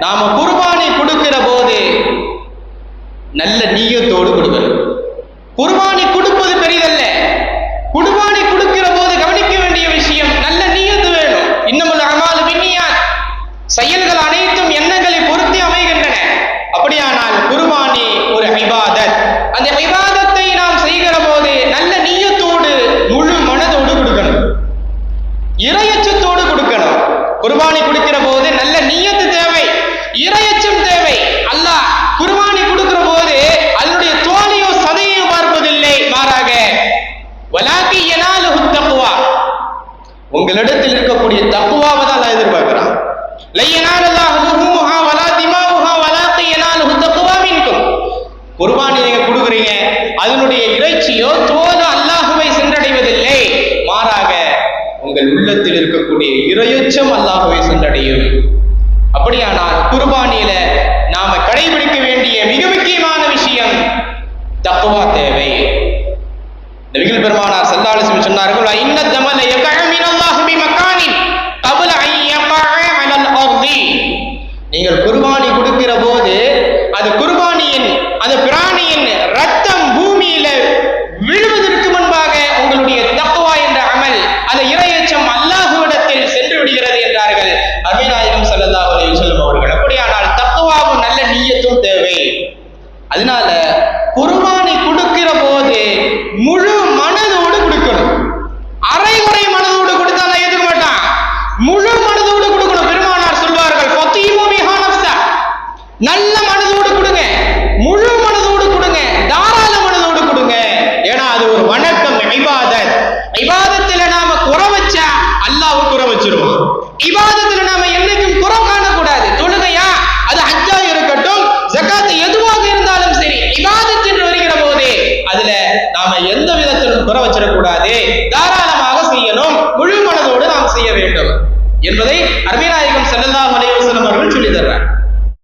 நாம குர்பானி கொடுக்கிற போது நல்ல நீயத்தோடு கொடுக்கணும். குர்பானி கொடுப்பது பெரிதல்ல. குர்பானி கொடுக்கிற போது கவனிக்க வேண்டிய விஷயம் நல்ல நீயத்து வேணும். இன்னமுல் அமாலு பின்னியாத், செயல்கள் அனைத்தும் எண்ணங்களை பொறுத்து அமைகின்றன. அப்படியானால் குர்பானி ஒரு இபாதத். அந்த இபாதத்தை நாம் செய்கிற போது நல்ல நீயத்தோடு முழு மனதோடு கொடுக்கணும், இறையச்சத்தோடு கொடுக்கணும். குர்பானி கொடுக்கிற போது நல்ல நீயத்து தேவை, இறையச்சம் தேவை. அல்லாஹ் குர்பானி கொடுக்கிற போது அதனுடைய தோலையோ சதையோ பார்ப்பதில்லை, மாறாக வலாக்கி யனாலுஹு தக்வா, உங்களிடத்தில் இருக்கக்கூடிய தக்வாவை தான் அல்லாஹ் எதிர்பார்க்கிறான். லை யனாலுல்லாஹு லுஹூமுஹா வலா திமாவுஹா வலாக்கி யனாலுஹு தக்வா மின்கும். குர்பானி நீங்க கொடுக்குறீங்க, அதனுடைய இறைச்சியோ தோலோ அல்லாஹ்வை சென்றடைவதில்லை, மாறாக உங்கள் உள்ளத்தில் இருக்கக்கூடிய இறையச்சம் அல்லாஹ்வை சென்றடையும். அப்படியானால் குர்பானியில நாம கடைபிடிக்க வேண்டிய மிக முக்கியமான விஷயம் தக்வா தேவை. நபிகள் பெருமானார் ஸல்லல்லாஹு அலைஹி வஸல்லம் சொன்னார்கள், இன்ன தமல யகஅ மினல்லாஹி பிமகானின் கப்ல அன் யகஅ அலல் அர்தி. நீங்கள் குர்பானி கொடுக்கிற போது அது குர்பானியின் அந்த பிராணியின் ரத்தம் பூமியில விழுவதற்கு முன்பாக உங்களுடைய தக்வா என்ற அமல், அந்த இறையச்சம் அல்லாஹ்விடத்தில் சென்று விடுகிறது என்றார்கள் அருமைநாயகம் ஸல்லல்லாஹு அலைஹி வஸல்லம் அவர்கள். அப்படியானால் தக்வாவும் நல்ல நிய்யத்தும் தேவை. அதனால குர்பானி கொடுக்கிற போது முழு மனதோடு கொடுக்கணும். அரைகுறை மனதோடு கொடுத்தா நான் ஏத்துக்க மாட்டான், முழு மனதோடு கொடுக்கணும். பெருமானார் சொல்வார்கள், ஃபதீமு பிஹா நஃப்ஸா, நல்ல மனதோடு கொடுங்க, முழு மனதோடு கொடுங்க, தாராள மனதோடு கொடுங்க. ஏன்னா அது ஒரு வணக்கம், இபாதத். இபாதத்துல நாம குறை வச்சா அல்லாஹ் குறை வச்சிருவான். இபாதத்துல நாம என்னைக்கும் குறை காணக்கூடாது. தொழுகையா அது ஹஜ்ஜா இருக்கட்டும், ஜகாத் எதுவாக இருந்தாலும் சரி, இபாதத் என்று வருகிற போதே அதுல நாம எந்த விதத்திலும் குறை வச்சிடக்கூடாது, தாராளமாக செய்யணும், முழு மனதோடு நாம் செய்ய வேண்டும் என்பதை